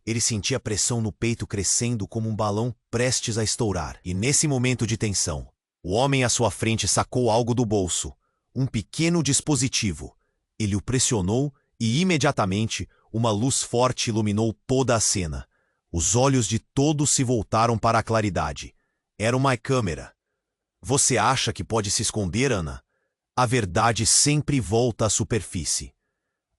Ele sentia a pressão no peito crescendo como um balão prestes a estourar. E nesse momento de tensão, o homem à sua frente sacou algo do bolso, um pequeno dispositivo. Ele o pressionou e, imediatamente, uma luz forte iluminou toda a cena. Os olhos de todos se voltaram para a claridade. Era uma câmera. Você acha que pode se esconder, Ana? A verdade sempre volta à superfície.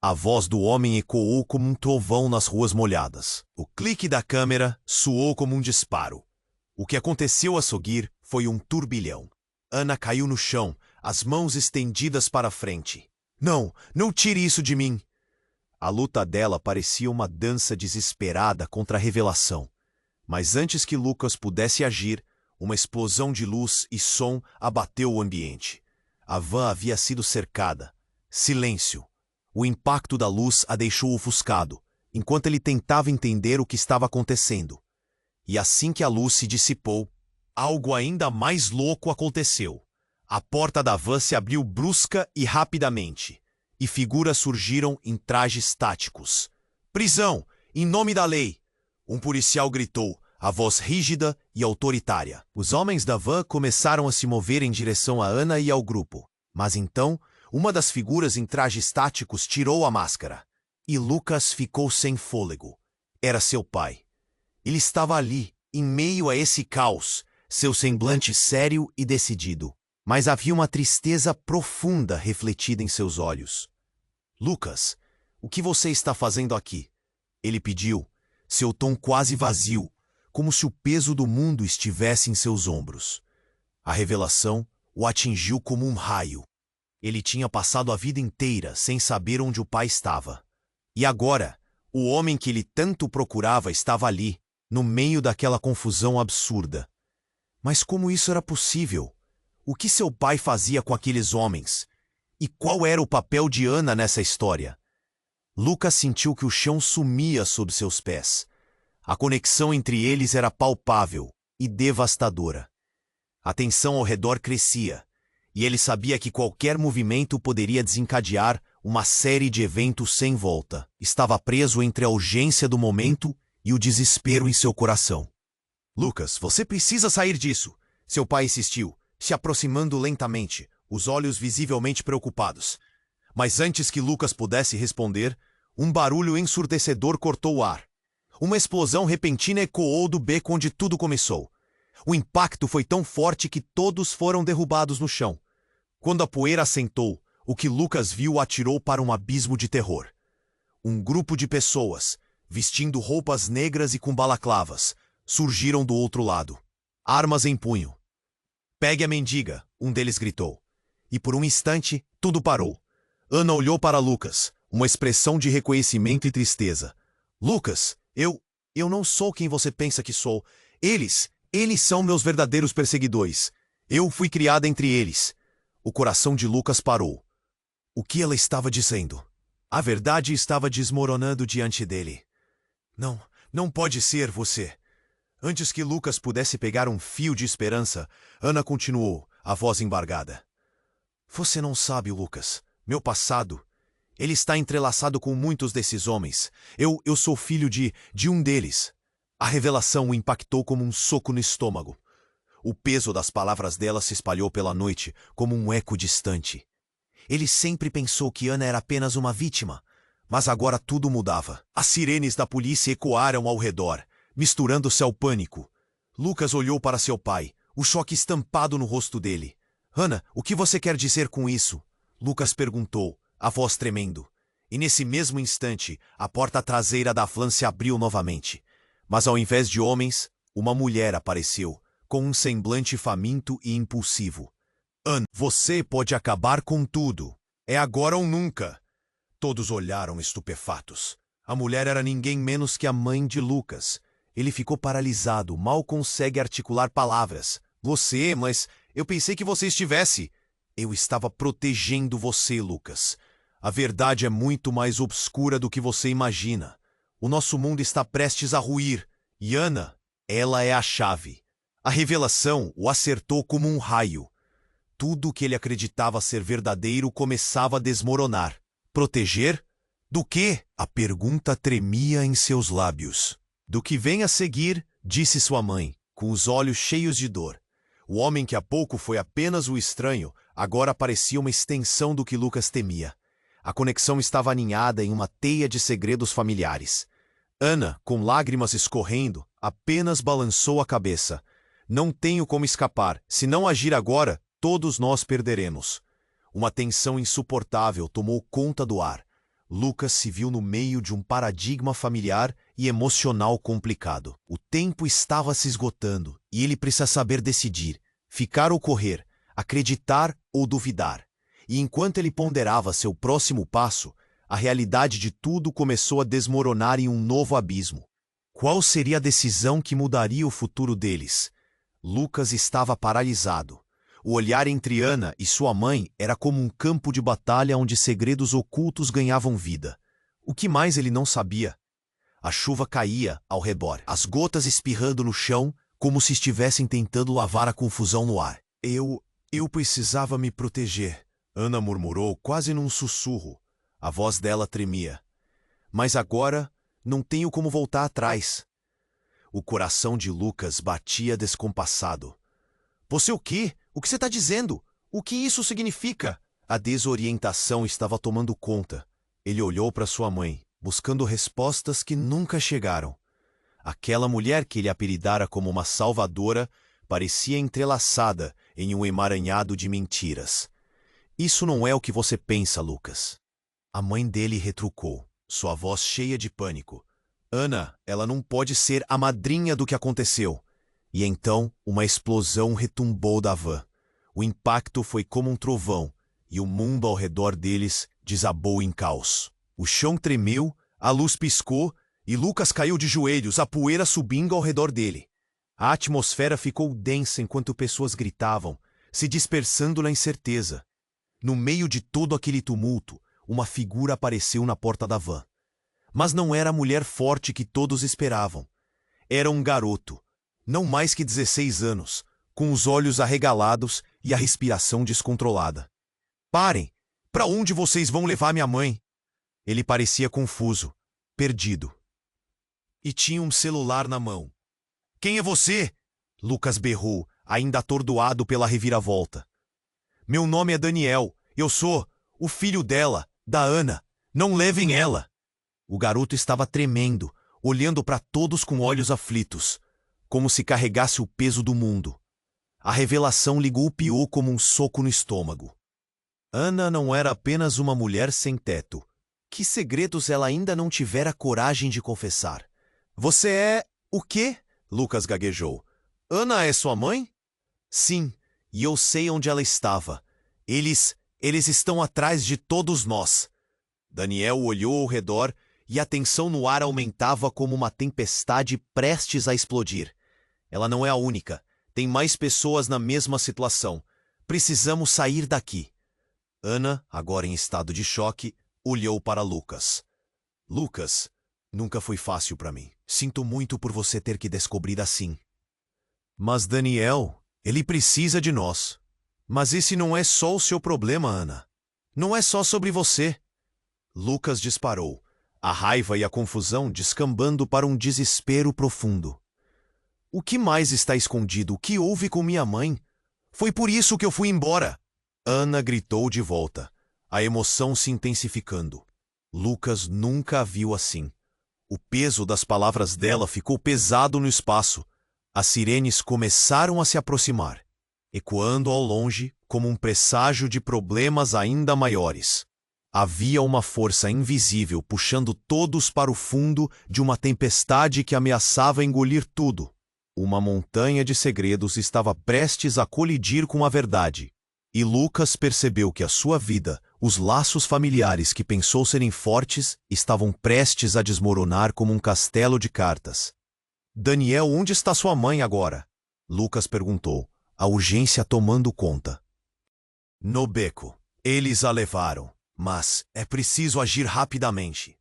A voz do homem ecoou como um trovão nas ruas molhadas. O clique da câmera soou como um disparo. O que aconteceu a seguir foi um turbilhão. Ana caiu no chão, as mãos estendidas para a frente. Não, não tire isso de mim! A luta dela parecia uma dança desesperada contra a revelação. Mas antes que Lucas pudesse agir, uma explosão de luz e som abateu o ambiente. A van havia sido cercada. Silêncio. O impacto da luz a deixou ofuscado, enquanto ele tentava entender o que estava acontecendo. E assim que a luz se dissipou, algo ainda mais louco aconteceu. A porta da van se abriu brusca e rapidamente, e figuras surgiram em trajes táticos. Prisão! Em nome da lei! Um policial gritou, a voz rígida e autoritária. Os homens da van começaram a se mover em direção a Ana e ao grupo. Mas então, uma das figuras em trajes táticos tirou a máscara. E Lucas ficou sem fôlego. Era seu pai. Ele estava ali, em meio a esse caos, seu semblante sério e decidido. Mas havia uma tristeza profunda refletida em seus olhos. Lucas, o que você está fazendo aqui? Ele pediu, seu tom quase vazio, como se o peso do mundo estivesse em seus ombros. A revelação o atingiu como um raio. Ele tinha passado a vida inteira sem saber onde o pai estava. E agora, o homem que ele tanto procurava estava ali, no meio daquela confusão absurda. Mas como isso era possível? O que seu pai fazia com aqueles homens? E qual era o papel de Ana nessa história? Lucas sentiu que o chão sumia sob seus pés. A conexão entre eles era palpável e devastadora. A tensão ao redor crescia, e ele sabia que qualquer movimento poderia desencadear uma série de eventos sem volta. Estava preso entre a urgência do momento e o desespero em seu coração. Lucas, você precisa sair disso, seu pai insistiu, se aproximando lentamente, os olhos visivelmente preocupados. Mas antes que Lucas pudesse responder, um barulho ensurdecedor cortou o ar. Uma explosão repentina ecoou do beco onde tudo começou. O impacto foi tão forte que todos foram derrubados no chão. Quando a poeira assentou, o que Lucas viu o atirou para um abismo de terror. Um grupo de pessoas, vestindo roupas negras e com balaclavas, surgiram do outro lado, armas em punho. Pegue a mendiga, um deles gritou. E por um instante, tudo parou. Ana olhou para Lucas, uma expressão de reconhecimento e tristeza. Lucas, eu não sou quem você pensa que sou. Eles são meus verdadeiros perseguidores. Eu fui criada entre eles. O coração de Lucas parou. O que ela estava dizendo? A verdade estava desmoronando diante dele. Não pode ser você. Antes que Lucas pudesse pegar um fio de esperança, Ana continuou, a voz embargada. Você não sabe, Lucas. Meu passado. Ele está entrelaçado com muitos desses homens. Eu sou filho de um deles. A revelação o impactou como um soco no estômago. O peso das palavras dela se espalhou pela noite como um eco distante. Ele sempre pensou que Ana era apenas uma vítima, mas agora tudo mudava. As sirenes da polícia ecoaram ao redor, misturando-se ao pânico. Lucas olhou para seu pai, o choque estampado no rosto dele. Ana, o que você quer dizer com isso? Lucas perguntou, a voz tremendo. E nesse mesmo instante, a porta traseira da van se abriu novamente. Mas ao invés de homens, uma mulher apareceu, com um semblante faminto e impulsivo. Ana, você pode acabar com tudo. É agora ou nunca. Todos olharam estupefatos. A mulher era ninguém menos que a mãe de Lucas. Ele ficou paralisado, mal consegue articular palavras. Você, mas eu pensei que você estivesse. Eu estava protegendo você, Lucas. A verdade é muito mais obscura do que você imagina. O nosso mundo está prestes a ruir. E Ana, ela é a chave. A revelação o acertou como um raio. Tudo o que ele acreditava ser verdadeiro começava a desmoronar. Proteger? Do quê? A pergunta tremia em seus lábios. Do que vem a seguir, disse sua mãe, com os olhos cheios de dor. O homem que há pouco foi apenas o estranho, agora parecia uma extensão do que Lucas temia. A conexão estava aninhada em uma teia de segredos familiares. Ana, com lágrimas escorrendo, apenas balançou a cabeça. Não tenho como escapar. Se não agir agora, todos nós perderemos. Uma tensão insuportável tomou conta do ar. Lucas se viu no meio de um paradigma familiar e emocional complicado. O tempo estava se esgotando e ele precisa saber decidir, ficar ou correr, acreditar ou duvidar. E enquanto ele ponderava seu próximo passo, a realidade de tudo começou a desmoronar em um novo abismo. Qual seria a decisão que mudaria o futuro deles? Lucas estava paralisado. O olhar entre Ana e sua mãe era como um campo de batalha onde segredos ocultos ganhavam vida. O que mais ele não sabia? A chuva caía ao redor, as gotas espirrando no chão, como se estivessem tentando lavar a confusão no ar. Eu precisava me proteger, Ana murmurou quase num sussurro. A voz dela tremia. Mas agora não tenho como voltar atrás. O coração de Lucas batia descompassado. Você o quê? O que você está dizendo? O que isso significa? A desorientação estava tomando conta. Ele olhou para sua mãe, buscando respostas que nunca chegaram. Aquela mulher que ele apelidara como uma salvadora parecia entrelaçada em um emaranhado de mentiras. Isso não é o que você pensa, Lucas. A mãe dele retrucou, sua voz cheia de pânico. Ana, ela não pode ser a madrinha do que aconteceu. E então, uma explosão retumbou da van. O impacto foi como um trovão, e o mundo ao redor deles desabou em caos. O chão tremeu, a luz piscou, e Lucas caiu de joelhos, a poeira subindo ao redor dele. A atmosfera ficou densa enquanto pessoas gritavam, se dispersando na incerteza. No meio de todo aquele tumulto, uma figura apareceu na porta da van. Mas não era a mulher forte que todos esperavam. Era um garoto, não mais que 16 anos, com os olhos arregalados e a respiração descontrolada. Parem! Para onde vocês vão levar minha mãe? Ele parecia confuso, perdido. E tinha um celular na mão. Quem é você? Lucas berrou, ainda atordoado pela reviravolta. Meu nome é Daniel. Eu sou o filho dela, da Ana. Não levem ela. O garoto estava tremendo, olhando para todos com olhos aflitos, como se carregasse o peso do mundo. A revelação lhe golpeou como um soco no estômago. Ana não era apenas uma mulher sem teto. Que segredos ela ainda não tivera coragem de confessar? Você é... o quê? Lucas gaguejou. Ana é sua mãe? Sim, e eu sei onde ela estava. Eles estão atrás de todos nós. Daniel olhou ao redor e a tensão no ar aumentava como uma tempestade prestes a explodir. Ela não é a única. Tem mais pessoas na mesma situação. Precisamos sair daqui. Ana, agora em estado de choque, olhou para Lucas. Lucas, nunca foi fácil para mim. Sinto muito por você ter que descobrir assim. Mas Daniel, ele precisa de nós. Mas esse não é só o seu problema, Ana. Não é só sobre você. Lucas disparou, a raiva e a confusão descambando para um desespero profundo. O que mais está escondido? O que houve com minha mãe? Foi por isso que eu fui embora. Ana gritou de volta, a emoção se intensificando. Lucas nunca a viu assim. O peso das palavras dela ficou pesado no espaço. As sirenes começaram a se aproximar, ecoando ao longe como um presságio de problemas ainda maiores. Havia uma força invisível puxando todos para o fundo de uma tempestade que ameaçava engolir tudo. Uma montanha de segredos estava prestes a colidir com a verdade. E Lucas percebeu que a sua vida, os laços familiares que pensou serem fortes, estavam prestes a desmoronar como um castelo de cartas. Daniel, onde está sua mãe agora? Lucas perguntou, a urgência tomando conta. No beco. Eles a levaram. Mas é preciso agir rapidamente.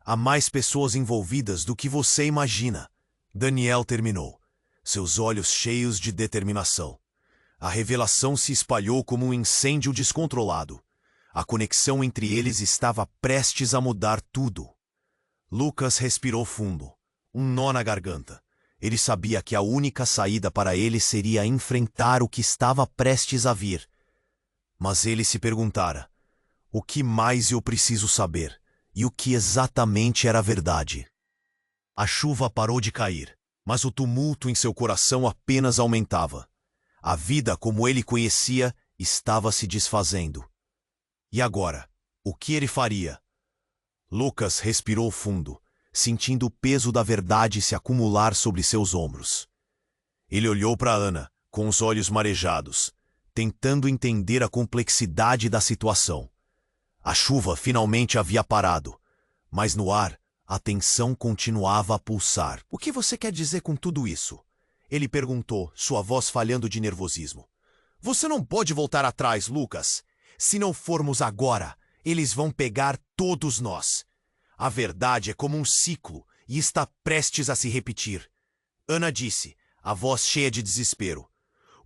Há mais pessoas envolvidas do que você imagina. Daniel terminou, seus olhos cheios de determinação. A revelação se espalhou como um incêndio descontrolado. A conexão entre eles estava prestes a mudar tudo. Lucas respirou fundo, um nó na garganta. Ele sabia que a única saída para ele seria enfrentar o que estava prestes a vir. Mas ele se perguntara, o que mais eu preciso saber? E o que exatamente era verdade? A chuva parou de cair, mas o tumulto em seu coração apenas aumentava. A vida como ele conhecia estava se desfazendo. E agora, o que ele faria? Lucas respirou fundo, sentindo o peso da verdade se acumular sobre seus ombros. Ele olhou para Ana, com os olhos marejados, tentando entender a complexidade da situação. A chuva finalmente havia parado, mas no ar, a tensão continuava a pulsar. O que você quer dizer com tudo isso? Ele perguntou, sua voz falhando de nervosismo. Você não pode voltar atrás, Lucas. Se não formos agora, eles vão pegar todos nós. A verdade é como um ciclo e está prestes a se repetir. Ana disse, a voz cheia de desespero.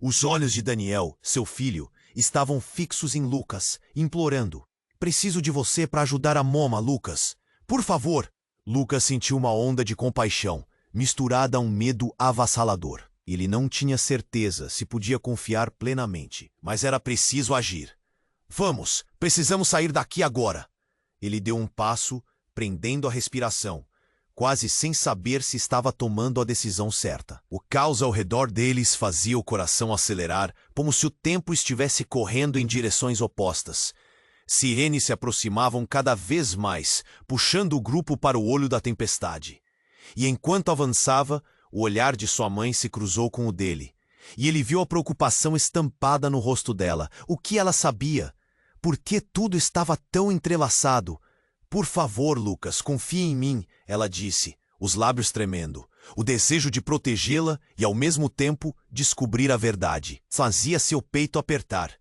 Os olhos de Daniel, seu filho, estavam fixos em Lucas, implorando. Preciso de você para ajudar a Moma, Lucas. Por favor. Lucas sentiu uma onda de compaixão, misturada a um medo avassalador. Ele não tinha certeza se podia confiar plenamente, mas era preciso agir. Vamos, precisamos sair daqui agora. Ele deu um passo, prendendo a respiração, quase sem saber se estava tomando a decisão certa. O caos ao redor deles fazia o coração acelerar, como se o tempo estivesse correndo em direções opostas. Sirenes se aproximavam cada vez mais, puxando o grupo para o olho da tempestade. E enquanto avançava, o olhar de sua mãe se cruzou com o dele. E ele viu a preocupação estampada no rosto dela. O que ela sabia? Por que tudo estava tão entrelaçado? Por favor, Lucas, confie em mim, ela disse, os lábios tremendo. O desejo de protegê-la e, ao mesmo tempo, descobrir a verdade. Fazia seu peito apertar.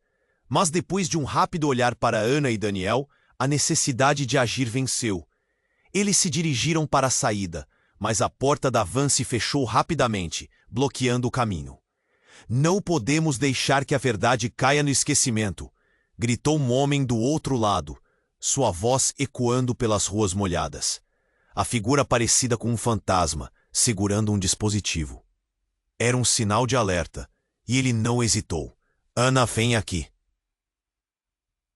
Mas depois de um rápido olhar para Ana e Daniel, a necessidade de agir venceu. Eles se dirigiram para a saída, mas a porta da van se fechou rapidamente, bloqueando o caminho. Não podemos deixar que a verdade caia no esquecimento, gritou um homem do outro lado, sua voz ecoando pelas ruas molhadas. A figura parecida com um fantasma, segurando um dispositivo. Era um sinal de alerta, e ele não hesitou. Ana, vem aqui.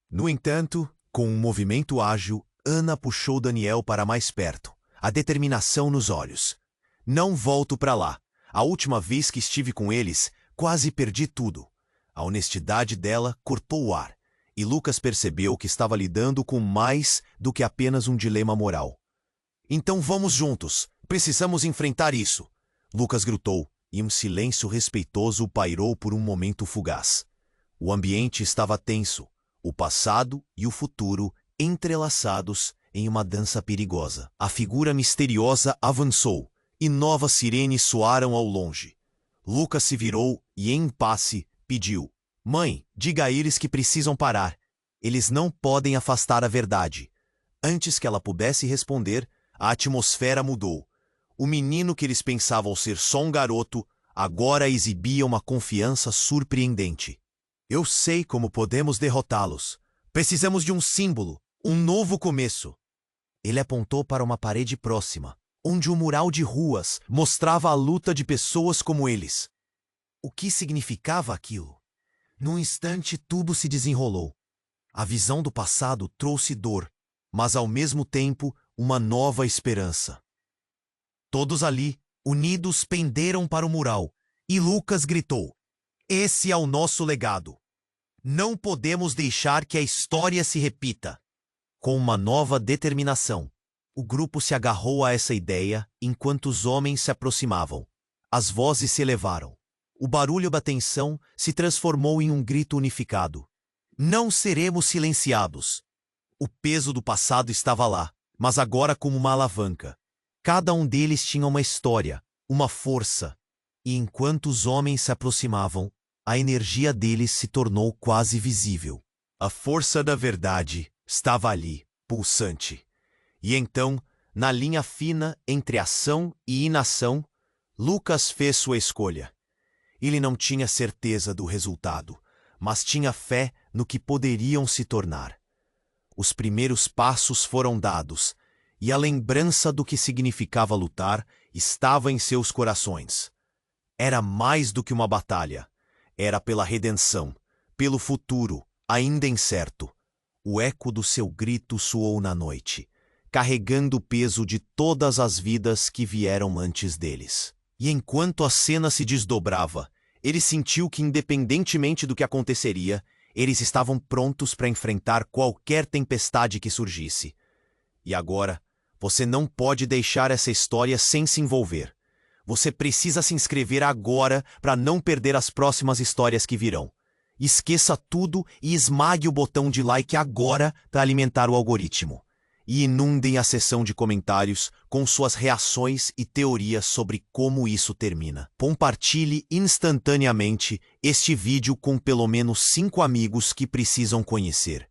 No entanto, com um movimento ágil, Ana puxou Daniel para mais perto, a determinação nos olhos. Não volto para lá. A última vez que estive com eles, quase perdi tudo. A honestidade dela cortou o ar, e Lucas percebeu que estava lidando com mais do que apenas um dilema moral. Então vamos juntos. Precisamos enfrentar isso. Lucas gritou, e um silêncio respeitoso pairou por um momento fugaz. O ambiente estava tenso. O passado e o futuro entrelaçados em uma dança perigosa. A figura misteriosa avançou, e novas sirenes soaram ao longe. Lucas se virou e, em impasse, pediu: Mãe, diga a eles que precisam parar. Eles não podem afastar a verdade. Antes que ela pudesse responder, a atmosfera mudou. O menino que eles pensavam ser só um garoto, agora exibia uma confiança surpreendente. Eu sei como podemos derrotá-los. Precisamos de um símbolo, um novo começo. Ele apontou para uma parede próxima, onde um mural de ruas mostrava a luta de pessoas como eles. O que significava aquilo? Num instante, tudo se desenrolou. A visão do passado trouxe dor, mas ao mesmo tempo, uma nova esperança. Todos ali, unidos, penderam para o mural, e Lucas gritou: Esse é o nosso legado. Não podemos deixar que a história se repita. Com uma nova determinação, o grupo se agarrou a essa ideia enquanto os homens se aproximavam. As vozes se elevaram. O barulho da tensão se transformou em um grito unificado. Não seremos silenciados. O peso do passado estava lá, mas agora como uma alavanca. Cada um deles tinha uma história, uma força. E enquanto os homens se aproximavam, a energia deles se tornou quase visível. A força da verdade estava ali, pulsante. E então, na linha fina entre ação e inação, Lucas fez sua escolha. Ele não tinha certeza do resultado, mas tinha fé no que poderiam se tornar. Os primeiros passos foram dados, e a lembrança do que significava lutar estava em seus corações. Era mais do que uma batalha. Era pela redenção, pelo futuro, ainda incerto. O eco do seu grito soou na noite, carregando o peso de todas as vidas que vieram antes deles. E enquanto a cena se desdobrava, ele sentiu que, independentemente do que aconteceria, eles estavam prontos para enfrentar qualquer tempestade que surgisse. E agora, você não pode deixar essa história sem se envolver. Você precisa se inscrever agora para não perder as próximas histórias que virão. Esqueça tudo e esmague o botão de like agora para alimentar o algoritmo. E inundem a seção de comentários com suas reações e teorias sobre como isso termina. Compartilhe instantaneamente este vídeo com pelo menos 5 amigos que precisam conhecer.